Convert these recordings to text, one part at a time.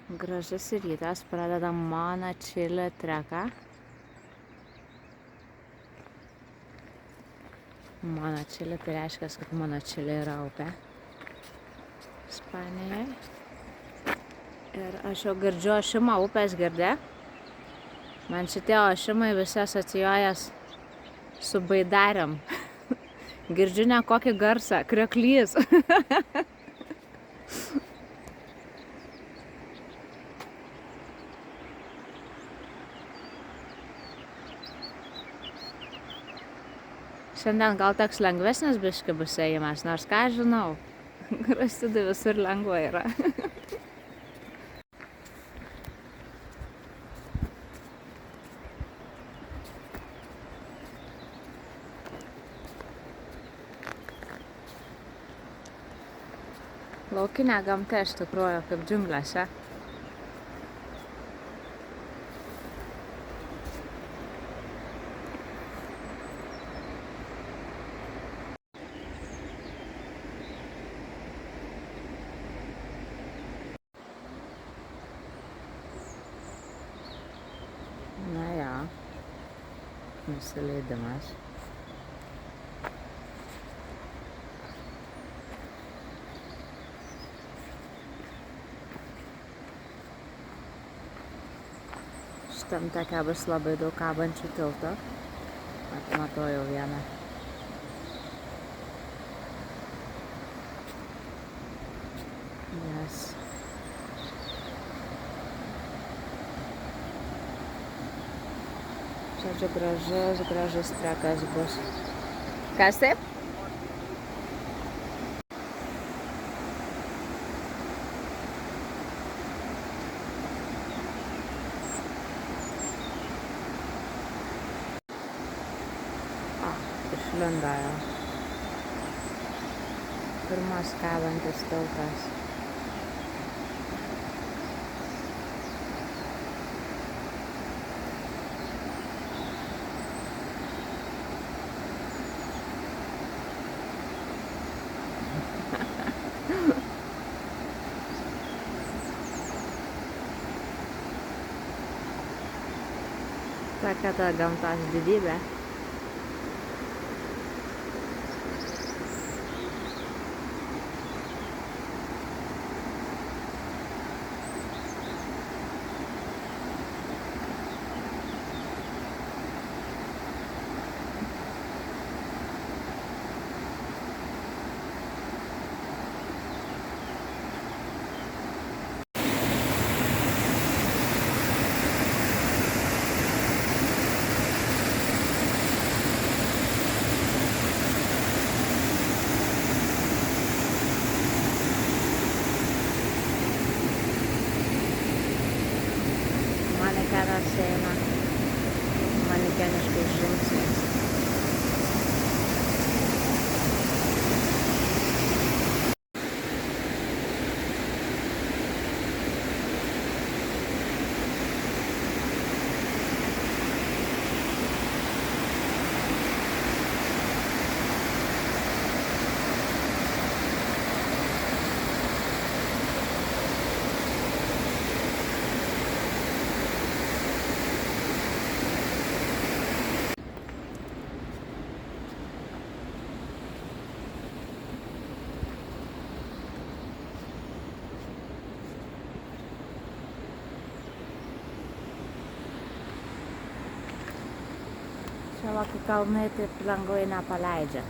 Gražus rytas, pradedam mano čilį treką. Mano čilį, tai reiškia, kad mano čilį yra upė Ispanijoje. Ir aš jau girdžiu ošimą upės girdė. Man šitie ošimai visi asocijuojas su baidariam. Girdžiu ne kokį garsą, krioklys. Šiandien gal toks lengvesnis biški bus ėjimas, nors ką žinau, Grastidai visur lengva yra. Laukinė gamta iš tikrųjų kaip džiunglėse. Na jo, nusileidimas. Šitam take bus labai daug kabančių tiltų. Matau jau vieną. Yes. Žodžiu, gražus trekas bus. Kas taip? Išlindo jau. Pirmas kabantis tiltas. Tokia ta gamtos didybė. Manekenas eina manekeniškais žingsniais. Čia va, kai kalnai taip lengvai nepaleidžia.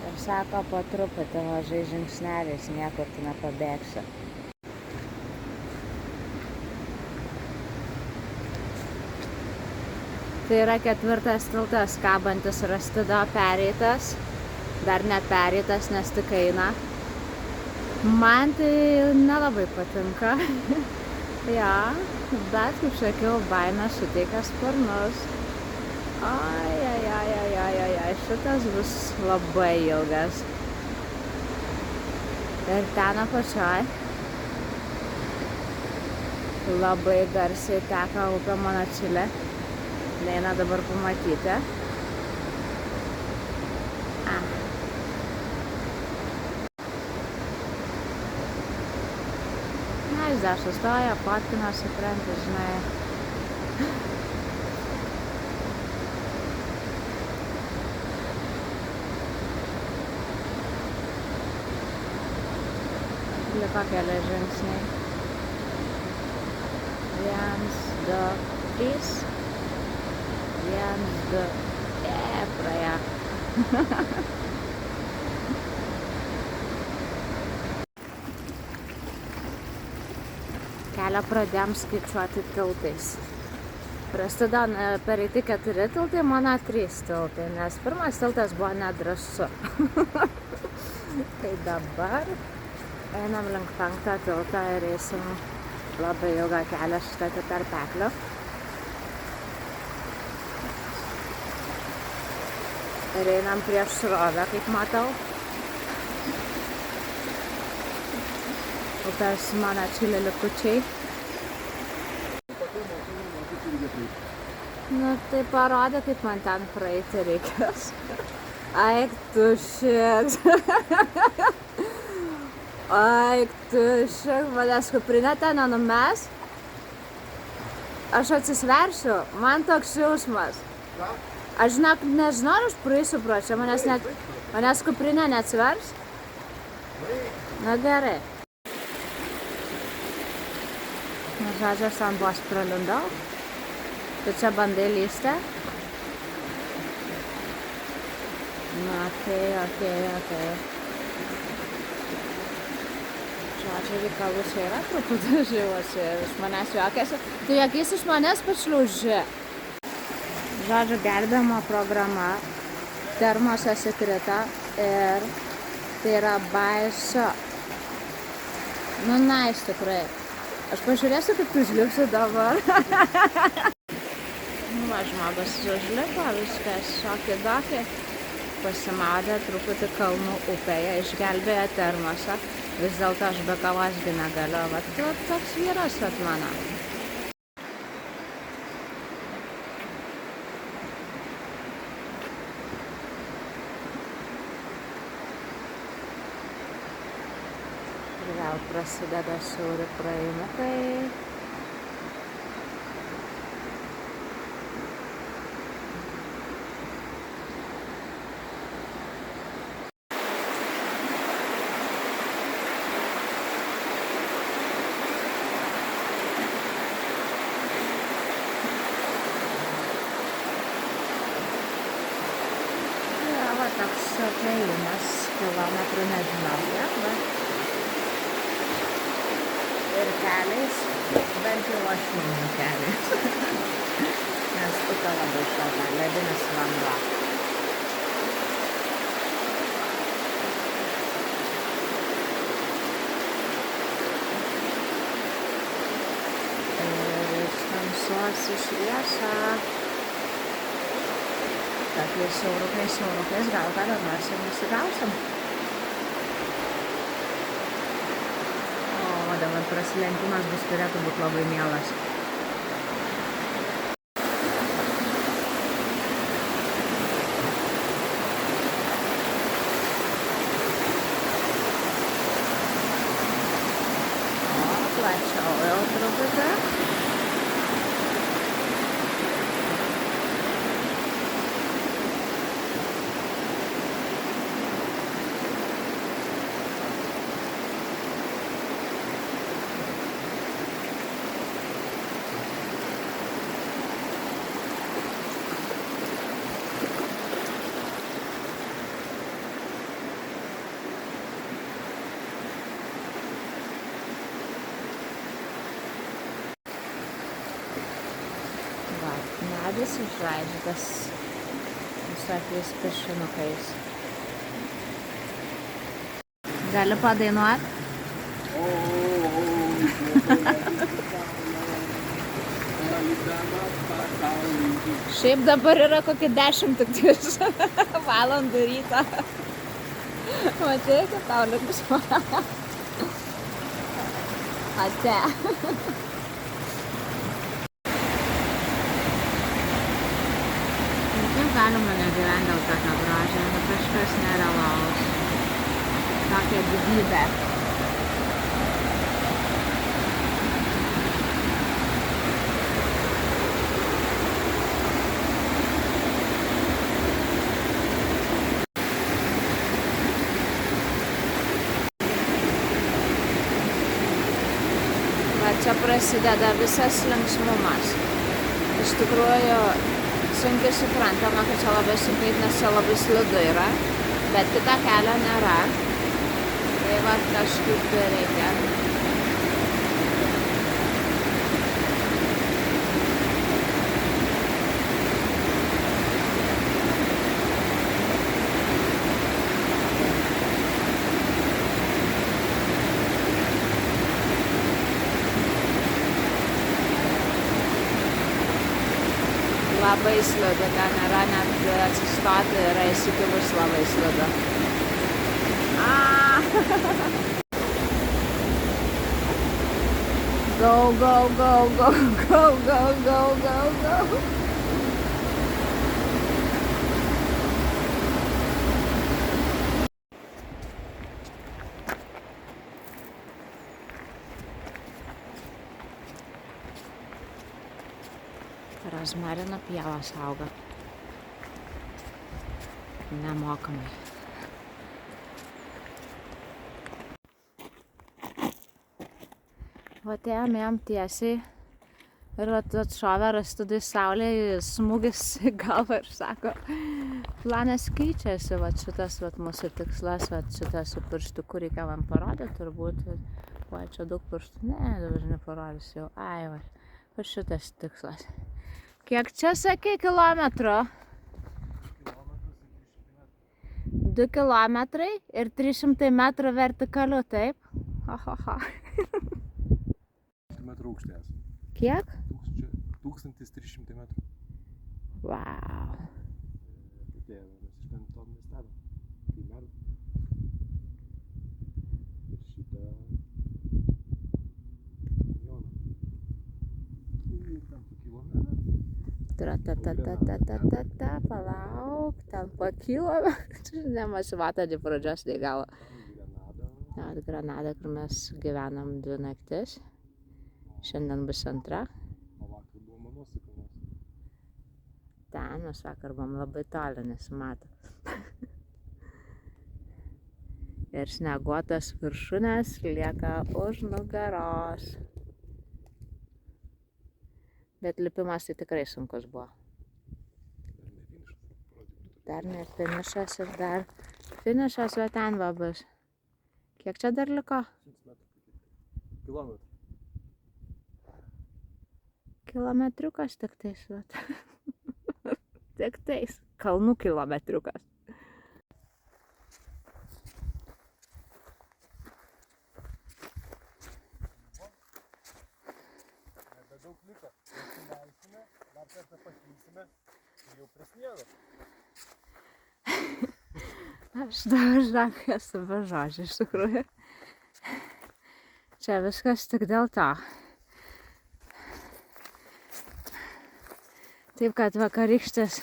Ir sako, po truputį mažai žingsneliais niekur tu nepabėgsi. Tai yra 4. tiltas, kabantis Rastido pereitas. Dar nepereitas, nes tik eina. Man tai nelabai patinka. Ja, bet kaip sakiau, baimė suteikia sparnus. Ai, šitas bus labai ilgas. Ir ten apačioj labai garsiai teka upė mano Čilė. Neina dabar pamatyti. jis dar sustoja, fotkinosi krantą, žinai. Liko keli žingsniai. 1, 2, 3. 1, 2. Praėjo. Kelią pradėjom skaičiuoti tiltais. Prasideda pereiti 4 tiltai, mano 3 tiltai, nes pirmas tiltas buvo nedrąsu. Tai dabar einam link 5 tiltą ir eisim labai ilgą kelią šitą tarpeklio. Ir einam prieš srovę, kaip matau. Upės mano čili likučiai. Nu, tai parodė, kaip man ten praeiti reikės. Aik tu šit. Aik tu šit. Manęs kuprinę ten numes. Aš atsisversiu. Man toks jausmas. Aš nežinau, ar aš praeisiu pro čia. Manęs kuprinė neatsivers. Na gerai. Na, žodžiu, aš ant vos pralindau. Tu čia bandai lysti? Na, okei. Žodžiu, reikalų čia yra truputį žyvas ir iš manęs juokiasi. Tu juokys iš manęs pašliauži. Žodžiu, gelbėjimo programa termosas įkrito ir tai yra baisu. Nu, nice tikrai. Aš pažiūrėsiu, kaip tu užlipsi dabar. Nu, va, žmogus užlipo, viskas šokį-dokį. Pasimaudė truputį kalnų upėje, išgelbėjo termosą. Vis dėlto aš be kavos gi negaliu. Vat toks vyras vat mano. Vėl prasideda siauri praėjimukai. Ja, va toks praėjimas, kilometrų nežinau, ja, bet ir keliais, bent jau aš neinu keliais, nes upė labai šalta, ledinis vanduo. Ir iš tamsos į šviesą, tokiais siaurukais, gal kada nors ir nusigausim. Dabar prasilenkimas bus turėtų būti labai mielas. O, plačiau jau truputį. Medis išraižytas visokiais piešinukais. Gali padainuot? Šiaip dabar yra kokie 10 valandų ryto. Matai, kad tau linksma. Ate. Kaip galima negyventi dėl tokio grožio, nu kažkas nerealaus. Tokia didybė. čia prasideda visas linksmumas. Iš tikrųjų, sunkiai suprantama, kad čia labai sunkiai, nes čia labai slidu yra, bet kito kelio nėra. Tai va, kažkaip reikia. Labai slidu, ten yra net atsistoti, yra įsikilus labai slidu. Go, go, go, go, go, go, go, go, go. Rozmarino pievos auga. Nemokamai. Atėjom tiesiai ir atšovė rastudai saulė, smūgis į galvą ir sako, planas keičiasi, šitas mūsų tikslas, šitas su pirštuku reikia man parodyti, turbūt, čia daug pirštų, ne, dabar neparodysiu jau, va šitas tikslas. Kiek čia sakė kilometrų? 2 kilometrai ir 300 metrų vertikaliu, taip? Ohoho. Metrų aukštės. Kiek? 1300 metrų. Wow. Mes iš ten to miestelio. Kaimelio. Ir šitą rajoną. Ir ten pakilome. Palauk, ten pakilome. Nemačiau nei pradžios, nei galo. Granada, kur mes gyvenam 2 naktis. Šiandien bus 2. O vakar buvo mano sukanos. Ten mes vakar buvom labai toli, nesimato. Ir snieguotas viršūnės lieka už nugaros. Bet lipimas tai tikrai sunkus buvo. Dar ne finišas ir dar finišas, va ten va bus. Kiek čia dar liko? 100 metrų. Kilometrų. Kilometriukas tik tais, va. Tik tais. Kalnų kilometriukas. Nebedaug liko. Pasileisime, dar kartą pakilsime ir jau prie sniego. Aš dabar esu be žodžių, iš tikrųjų. Čia viskas tik dėl to. Taip, kad vakarykštis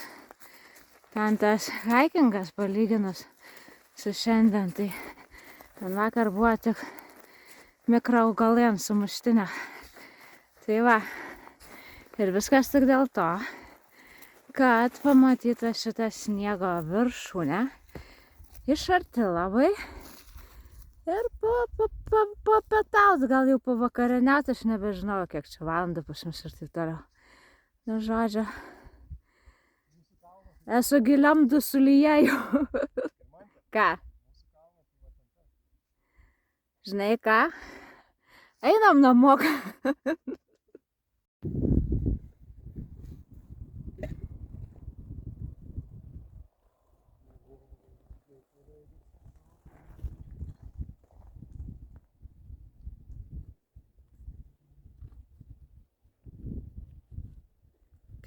ten tas hikingas palyginus su šiandien, tai ten vakar buvo tik mikroaugalai ant sumuštinio. Tai va, ir viskas tik dėl to, kad pamatyta šitą sniego viršūnę iš arti labai ir papietaut, gal jau pavakarieniaut, aš nebežinau, kiek čia valandų pas mus ir taip toliau. Nu, žodžiu, esu giliam dusulyje jau. Ką? Žinai ką? Einam namo.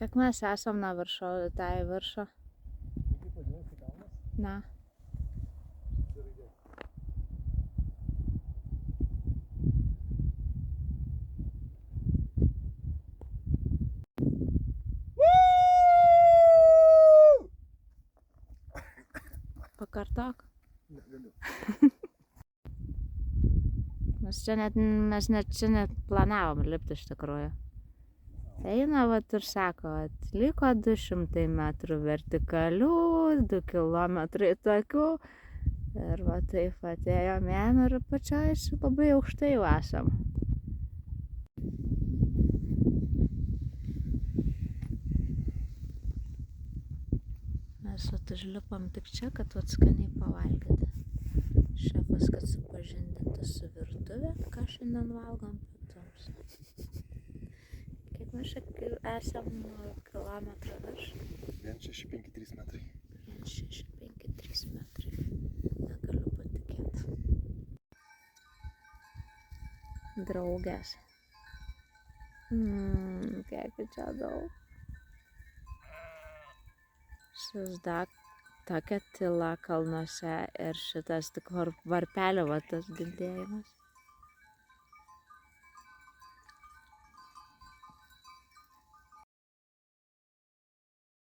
Kiek mes esam nuo viršo? Na. Pakartok. Negaliu. Mes net planavom lipti iš tikrųjų. Eina, vat ir sako, liko 200 metrų vertikalių, 2 kilometrai tokių. Ir va taip atėjom ir pačioj labai aukštai jau esam. mes užlipom tik čia, kad skaniai pavalgyti. Šefas, kad supažindintų su virtuvė, ką šiandien valgom pietums. Kiek mes čia esam kilometrą virš? 1653 metrai. 1653 metrai. Negaliu patikėti. Draugės. Kiek čia daug. Įsivaizduok, tokia tyla kalnuose ir šitas tik varpelio va tas girdėjimas.